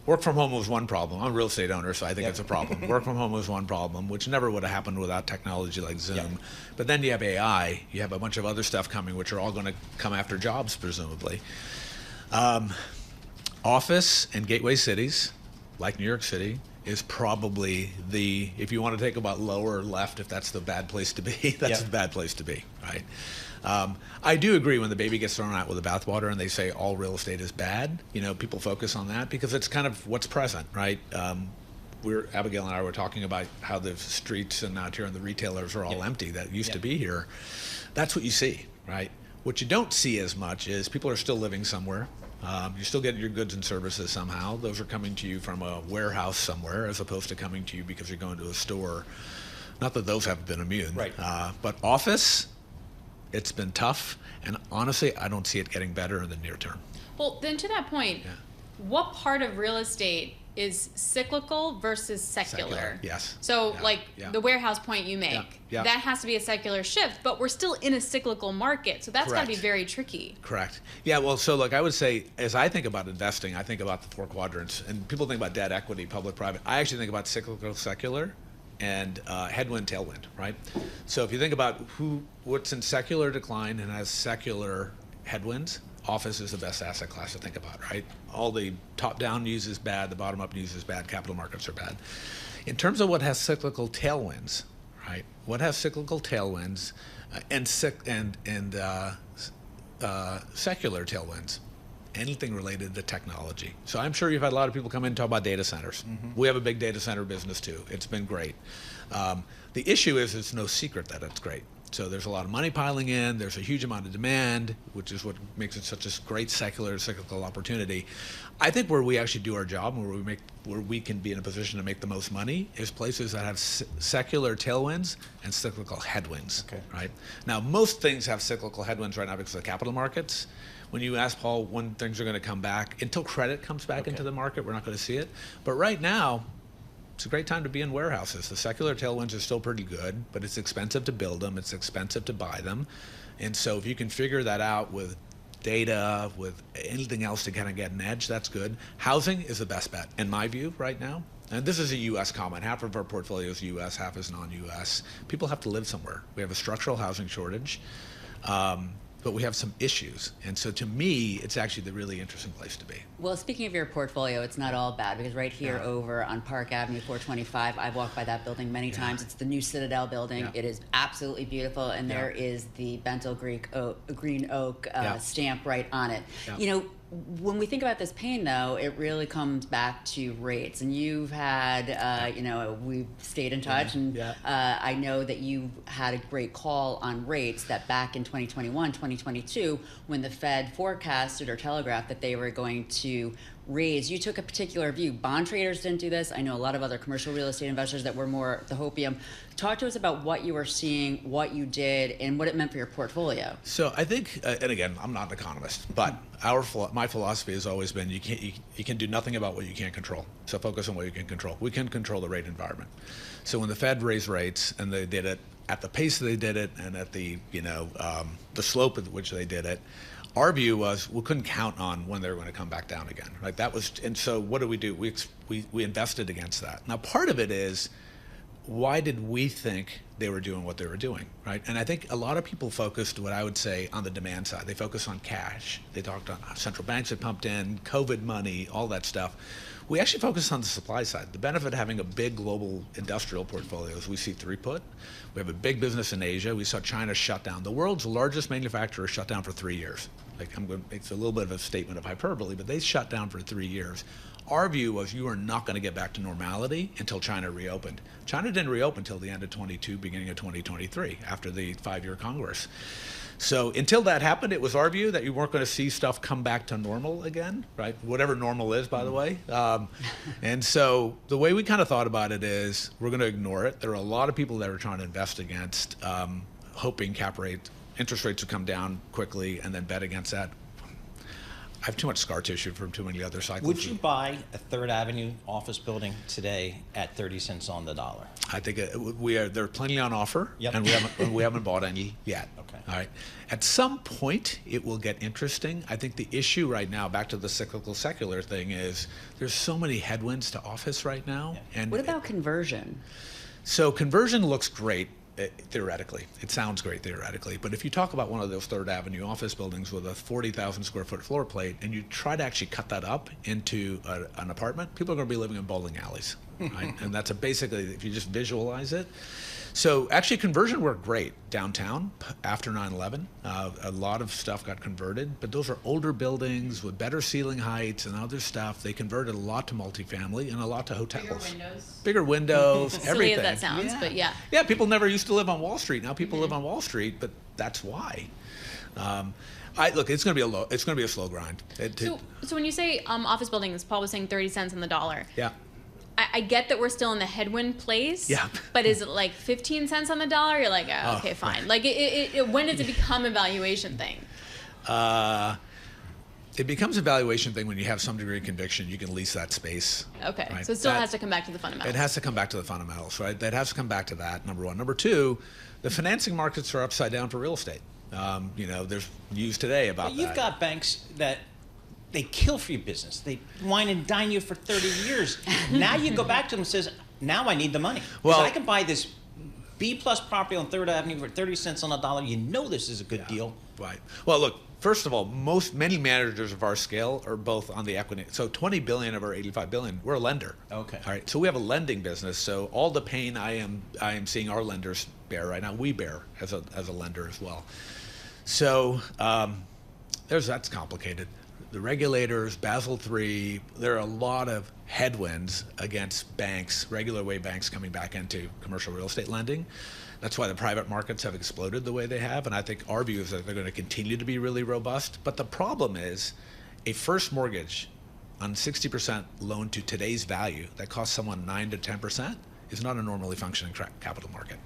Work from home was one problem. I'm a real estate owner, so I think it's a problem. Work from home was one problem, which never would have happened without technology like Zoom. Yep. But then you have AI, you have a bunch of other stuff coming, which are all going to come after jobs, presumably. Office and gateway cities, like New York City, is probably if you want to think about lower left, if that's the bad place to be, that's the bad place to be, right? I do agree when the baby gets thrown out with the bathwater and they say all real estate is bad, people focus on that because it's kind of what's present, right? Abigail and I were talking about how the streets and out here and the retailers are all empty that used to be here. That's what you see, right? What you don't see as much is people are still living somewhere. You still get your goods and services somehow. Those are coming to you from a warehouse somewhere as opposed to coming to you because you're going to a store. Not that those haven't been immune. Right. But office, it's been tough. And honestly, I don't see it getting better in the near term. Well, then to that point, what part of real estate is cyclical versus secular? Yes. So the warehouse point you make, that has to be a secular shift, but we're still in a cyclical market. So that's got to be very tricky. Correct. Yeah, well, so look, I would say, as I think about investing, I think about the four quadrants. And people think about debt, equity, public, private. I actually think about cyclical, secular, and headwind, tailwind, right? So if you think about what's in secular decline and has secular headwinds, office is the best asset class to think about, right? All the top-down news is bad, the bottom-up news is bad, capital markets are bad. In terms of what has cyclical tailwinds, right? What has cyclical tailwinds and secular tailwinds? Anything related to technology. So I'm sure you've had a lot of people come in and talk about data centers. Mm-hmm. We have a big data center business too. It's been great. The issue is it's no secret that it's great. So there's a lot of money piling in, there's a huge amount of demand, which is what makes it such a great cyclical opportunity. I think where we actually do our job and where we can be in a position to make the most money is places that have secular tailwinds and cyclical headwinds, right? Now, most things have cyclical headwinds right now because of the capital markets. When you ask Paul when things are going to come back, until credit comes back into the market, we're not going to see it. But right now, it's a great time to be in warehouses. The secular tailwinds are still pretty good, but it's expensive to build them. It's expensive to buy them. And so if you can figure that out with data, with anything else to kind of get an edge, that's good. Housing is the best bet, in my view, right now. And this is a U.S. comment. Half of our portfolio is U.S., half is non-U.S. People have to live somewhere. We have a structural housing shortage. But we have some issues. And so to me, it's actually the really interesting place to be. Well, speaking of your portfolio, it's not all bad because right here over on Park Avenue 425, I've walked by that building many times. It's the new Citadel building. It is absolutely beautiful. And there is the Bentall Green Oak stamp right on it. When we think about this pain, though, it really comes back to rates. And you've had, we've stayed in touch, and I know that you had a great call on rates that back in 2021, 2022, when the Fed forecasted or telegraphed that they were going to raise, you took a particular view. Bond traders didn't do this. I know a lot of other commercial real estate investors that were more the hopium. Talk to us about what you were seeing, what you did, and what it meant for your portfolio. So I think, and again, I'm not an economist, but my philosophy has always been you can do nothing about what you can't control. So focus on what you can control. We can control the rate environment. So when the Fed raised rates, and they did it at the pace they did it, and at the the slope at which they did it, our view was we couldn't count on when they were going to come back down again. Right? That was, and so what did we do? We invested against that. Now part of it is, why did we think they were doing what they were doing, right? And I think a lot of people focused, what I would say, on the demand side. They focused on cash. They talked on central banks that pumped in, COVID money, all that stuff. We actually focused on the supply side. The benefit of having a big global industrial portfolio is we see throughput. We have a big business in Asia. We saw China shut down. The world's largest manufacturer shut down for 3 years. It's a little bit of a statement of hyperbole, but they shut down for 3 years. Our view was you are not going to get back to normality until China reopened. China didn't reopen until the end of 22, beginning of 2023, after the 5-year Congress. So until that happened, it was our view that you weren't going to see stuff come back to normal again, right? Whatever normal is, by the way. And so the way we kind of thought about it is we're going to ignore it. There are a lot of people that are trying to invest against, hoping interest rates would come down quickly and then bet against that. I have too much scar tissue from too many other cycles. Would you buy a Third Avenue office building today at 30 cents on the dollar? I think there are plenty on offer, Yep. and we haven't bought any yet. Okay. All right. At some point, it will get interesting. I think the issue right now, back to the cyclical secular thing, is there's so many headwinds to office right now. Yeah. And What about conversion? So conversion looks great. Theoretically, it sounds great theoretically, but if you talk about one of those Third Avenue office buildings with a 40,000 square foot floor plate, and you try to actually cut that up into an apartment, people are going to be living in bowling alleys, right? And that's basically, if you just visualize it. So actually, conversion worked great downtown after 9/11. A lot of stuff got converted, but those are older buildings with better ceiling heights and other stuff. They converted a lot to multifamily and a lot to hotels. Bigger windows, everything. Silly as that sounds, but yeah. Yeah, people never used to live on Wall Street. Now people live on Wall Street, but that's why. Look, it's going to be a slow grind. So when you say office buildings, Paul was saying 30 cents on the dollar. Yeah. I get that we're still in the headwind place. Yeah. But is it like 15 cents on the dollar? You're like, oh, okay, fine. Like, when does it become a valuation thing? It becomes a valuation thing when you have some degree of conviction. You can lease that space. Okay. Right? So it still has to come back to the fundamentals. It has to come back to the fundamentals, right? That has to come back to that, number one. Number two, the financing markets are upside down for real estate. There's news today about that. You've got banks that they kill for your business. They wine and dine you for 30 years. Now you go back to them and says, now I need the money. Well, I can buy this B-plus property on 3rd Avenue for 30 cents on the dollar. You know this is a good deal. Right. Well, look, first of all, many managers of our scale are both on the equity. So 20 billion of our 85 billion, we're a lender. Okay. All right. So we have a lending business. So all the pain I am seeing our lenders bear right now, we bear as a lender as well. So that's complicated. The regulators, Basel III, there are a lot of headwinds against banks, regular way banks coming back into commercial real estate lending. That's why the private markets have exploded the way they have, and I think our view is that they're going to continue to be really robust. But the problem is a first mortgage on 60% loan to today's value that costs someone 9 to 10% is not a normally functioning capital market.